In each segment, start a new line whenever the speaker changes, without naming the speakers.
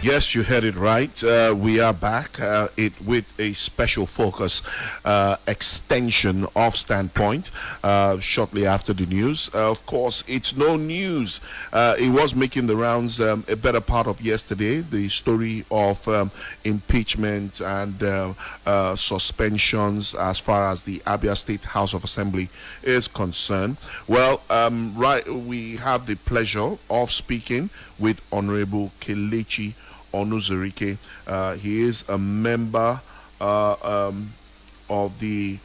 Yes, you heard it right. We are back with a special focus extension of Standpoint shortly after the news. Of course, it's no news. It was making the rounds a better part of yesterday, the story of impeachment and suspensions as far as the Abia State House of Assembly is concerned. Well, we have the pleasure of speaking with Honorable Kelechi Onuzuruike. He is a member of the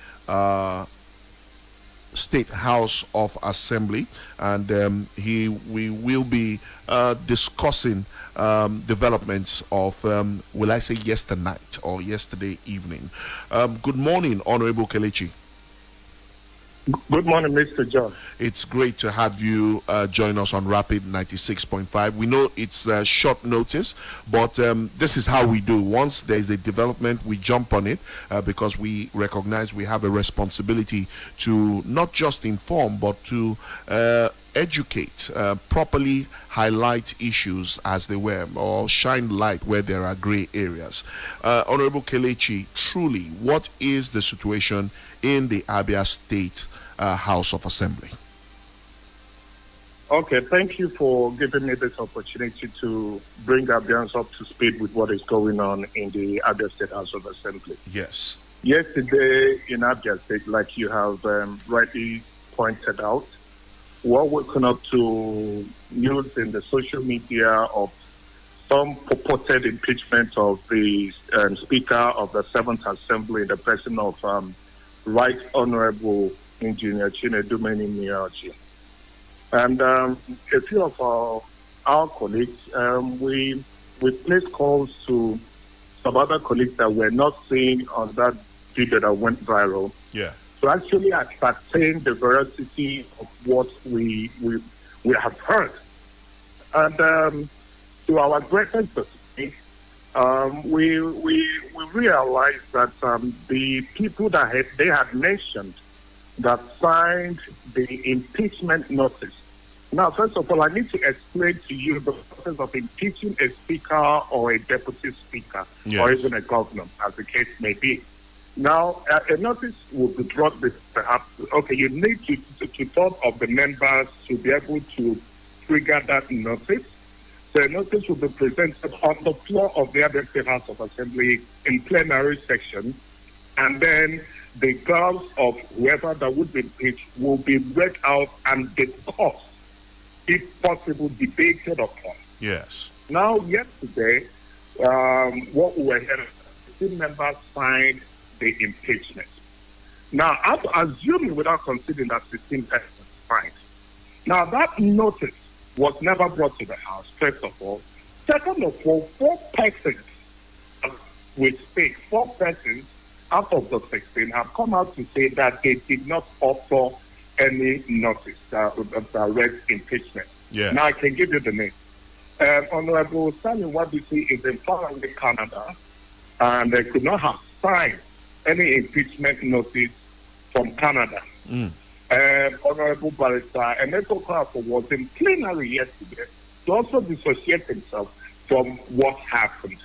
State House of Assembly, and we will be discussing developments of, will I say yesterday night or yesterday evening. Good morning, Honorable Kelechi.
Good morning, Mr. John.
It's great to have you join us on Rapid 96.5. We know it's short notice, but this is how we do. Once there's a development, we jump on it because we recognize we have a responsibility to not just inform, but to educate, properly highlight issues as they were, or shine light where there are gray areas. Honorable Kelechi, truly, what is the situation in the Abia State House of Assembly?
Okay, thank you for giving me this opportunity to bring Abians up to speed with what is going on in the Abia State House of Assembly.
Yes.
Yesterday in Abia State, like you have rightly pointed out, we're waking up to news in the social media of some purported impeachment of the Speaker of the 7th Assembly in the person of Right Honorable Engineer Chinedum Enyinnaya. And a few of our colleagues, we placed calls to some other colleagues that were not seen on that video that went viral.
Yeah.
To actually ascertain the veracity of what we have heard. And to our greatest dismay, we realized that the people that they had mentioned that signed the impeachment notice. Now, first of all, I need to explain to you the process of impeaching a speaker or a deputy speaker,
yes,
or even a governor, as the case may be. Now, a notice will be brought with perhaps, okay, you need to talk of the members to be able to trigger that notice. So a notice will be presented on the floor of the Abia State House of Assembly in plenary section, and then the grounds of whoever that would be impeached will be read out and discussed, if possible, debated upon.
Yes.
Now, yesterday, what we were hearing, 16 members signed the impeachment. Now, I'm assuming without considering that 16 persons signed. Now, that notice was never brought to the House, first of all. Second of all, 4 persons, we speak, 4 persons out of the 16 have come out to say that they did not offer any notice direct impeachment.
Yeah.
Now, I can give you the name. Honorable Stanley Wadisi is in Florida, Canada, and they could not have signed any impeachment notice from Canada. Honorable Barrister Eneko Crawford was in plenary yesterday to also dissociate himself from what happened.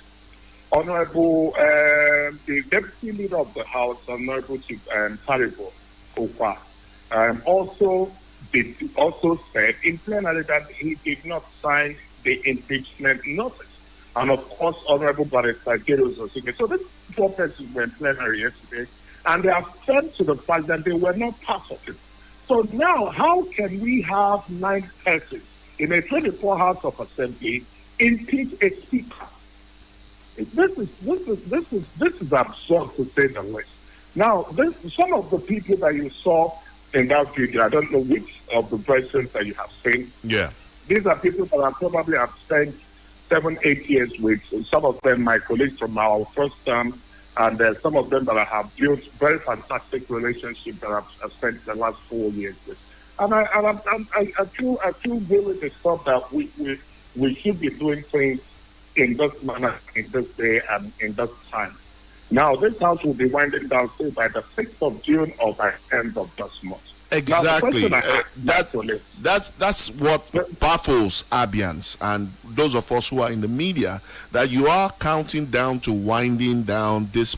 Honorable, the Deputy Leader of the House, Honorable Taribo Okwa, also said in plenary that he did not sign the impeachment notice. And of course, Honorable Barrister Osike. So these 4 persons were in plenary yesterday, and they are firm to the fact that they were not part of it. So now, how can we have 9 persons in a 24 House of Assembly impeach a speaker? This is absurd, to say the least. Now, some of the people that you saw in that video, I don't know which of the persons that you have seen.
Yeah.
These are people that I probably have spent 7-8 years with. Some of them my colleagues from our first term, and some of them that I have built very fantastic relationships that I've spent the last 4 years with. And I feel really disturbed that we should be doing things in this manner, in this day, and in this time. Now, this house will be winding down, say, by the 6th of June or by the end of this month.
Exactly.
Now, the question I
That's what baffles Abians and those of us who are in the media, that you are counting down to winding down this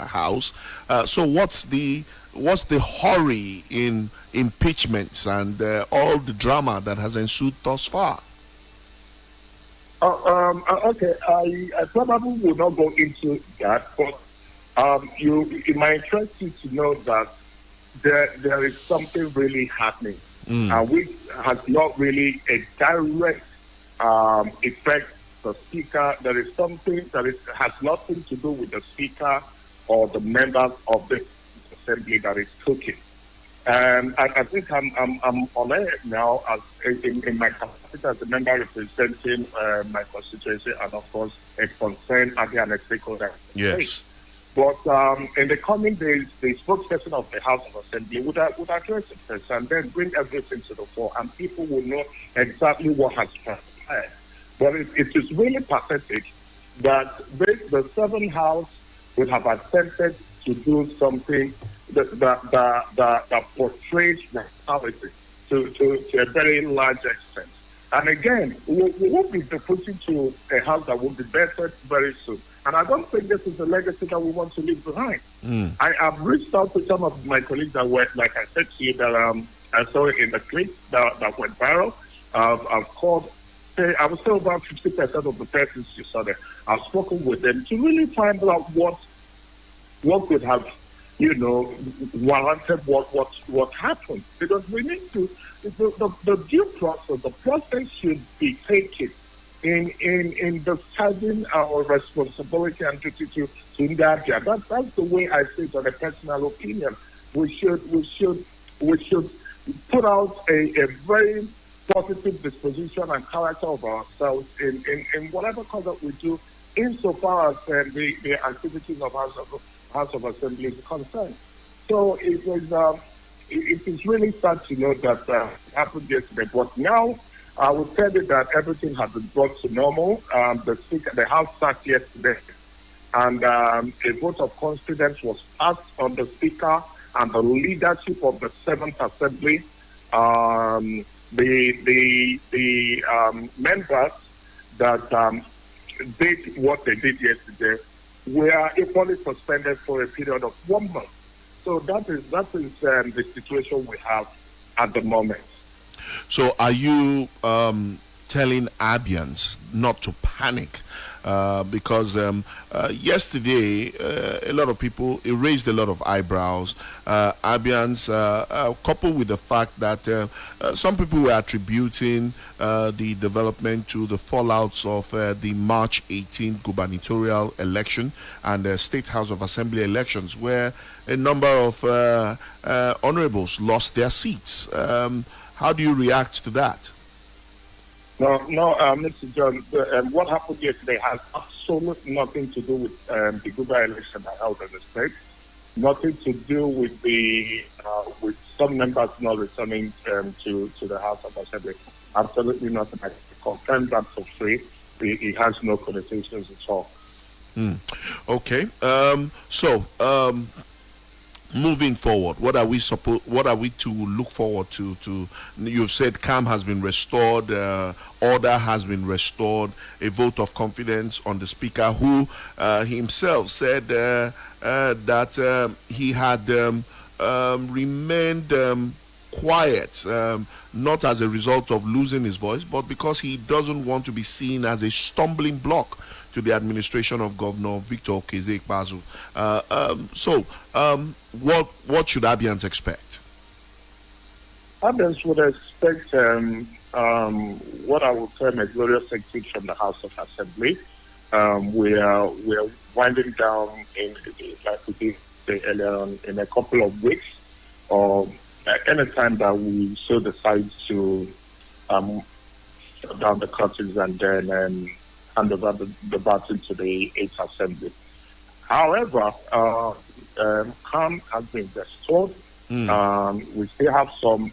house. So what's the hurry in impeachments and all the drama that has ensued thus far?
Okay, I probably will not go into that, but it might interest you to know that there is something really happening, which has not really a direct effect the speaker. There is something that has nothing to do with the speaker or the members of the assembly that is cooking. I think I'm on air now as in my capacity as a member representing my constituency, and of course a concerned Abia and a stakeholder.
Yes.
But in the coming days, the spokesperson of the House of Assembly would address it first and then bring everything to the fore, and people will know exactly what has transpired. But it is really pathetic that the seventh House would have attempted to do something that portrays reality to a very large extent. And again, we won't be putting to a house that will be bettered very soon. And I don't think this is the legacy that we want to leave behind. I have reached out to some of my colleagues that were, like I said to you, that I saw in the clip that went viral. I've called, I would say about 50% of the persons you saw there. I've spoken with them to really find out what could have, warranted what happened. Because we need to, the due process, the process should be taken in deciding our responsibility and duty to India. That's the way I see it on a personal opinion. We should put out a very positive disposition and character of ourselves in whatever conduct we do, insofar as the activities of House of Assembly is concerned. So it is really sad to know that happened yesterday. But now I will tell you that everything has been brought to normal. The House sat yesterday, and a vote of confidence was passed on the Speaker and the leadership of the Seventh Assembly. The members that did what they did yesterday were equally suspended for a period of 1 month. So that is the situation we have at the moment.
So are you telling Abians not to panic? Because yesterday, a lot of people, it raised a lot of eyebrows. Abians, coupled with the fact that some people were attributing the development to the fallouts of the March 18 gubernatorial election and the State House of Assembly elections, where a number of honorables lost their seats. How do you react to that?
No, Mr. John, what happened yesterday has absolutely nothing to do with the gubernatorial election that held in the state. Nothing to do with with some members not returning to the House of Assembly. Absolutely nothing. I confirm that for free. It has no connotations at all.
Okay. Moving forward, what are we to look forward to? You've said calm has been restored, order has been restored, a vote of confidence on the Speaker, who himself said that he had remained quiet, not as a result of losing his voice, but because he doesn't want to be seen as a stumbling block to the administration of Governor Victor Okezie-Ikpeazu. What should Abians expect?
Abians would expect what I would term a glorious exit from the House of Assembly. We are winding down like we did say earlier on, in a couple of weeks, or any time that we so decide to shut down the curtains and then hand over the baton to the 8th Assembly. However, calm has been restored. We still have some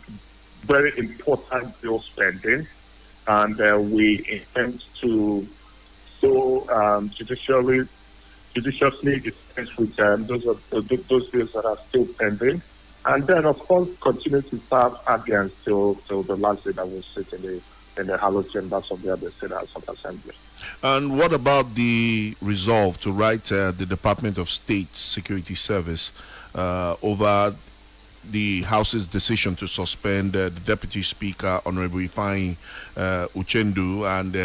very important bills pending, and we intend to judiciously dispense with those bills that are still pending, and then, of course, continue to serve Abians till the last day that we sit in the hallowed chambers of the Abia State House of Assembly.
And what about the resolve to write the Department of State Security Service over the House's decision to suspend the Deputy Speaker, Honorable Ifeanyi Uchendu, and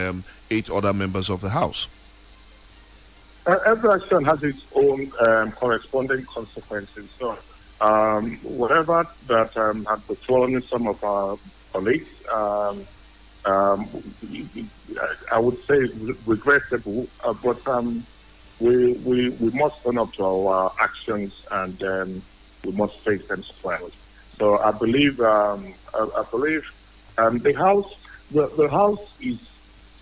8 other members of the House?
Every action has its own corresponding consequences. So, whatever that had befallen some of our colleagues, I would say regrettable, but we must own up to our actions, and we must face them squarely. So I believe the house is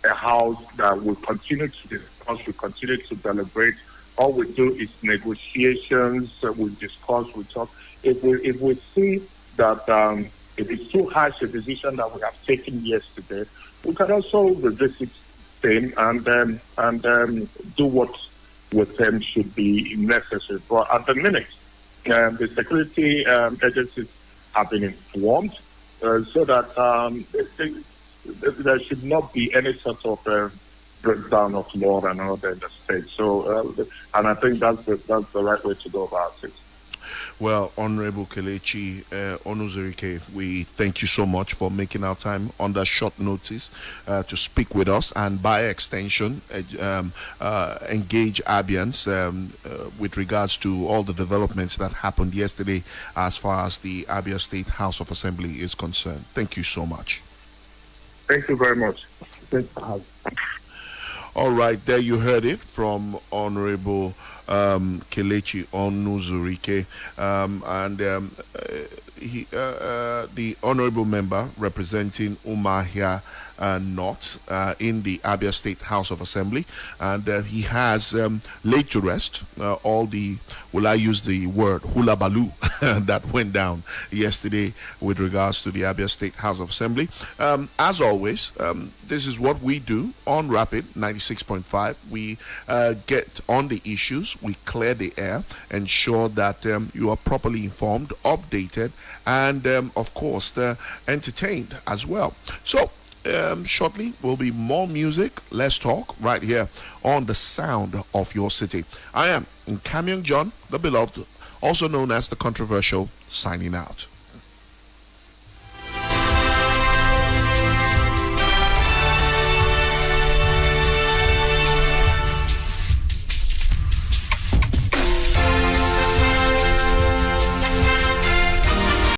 a house that will continue to discuss, we continue to deliberate. All we do is negotiations, we discuss, we talk. If we see that it is too harsh a decision that we have taken yesterday, we can also revisit them and do what with them should be necessary. But at the minute, the security agencies have been informed so that there should not be any sort of breakdown of law and order in the state. So, and I think that's the right way to go about it.
Well, Honorable Kelechi Onuzuruike, we thank you so much for making our time under short notice to speak with us, and by extension, engage Abians with regards to all the developments that happened yesterday as far as the Abia State House of Assembly is concerned. Thank you so much.
Thank you very much. Thanks for having me.
All right, there you heard it from Honorable Kelechi Onuzuruike, the honorable member representing Umuahia North in the Abia State House of Assembly, and he has laid to rest all the, will I use the word, hula baloo that went down yesterday with regards to the Abia State House of Assembly. As always, this is what we do on Rapid 96.5. We get on the issues, we clear the air, ensure that you are properly informed, updated, and of course entertained as well. So shortly will be more music, less talk, right here on the sound of your city. I am Nkamiang John, the beloved, also known as the controversial, signing out.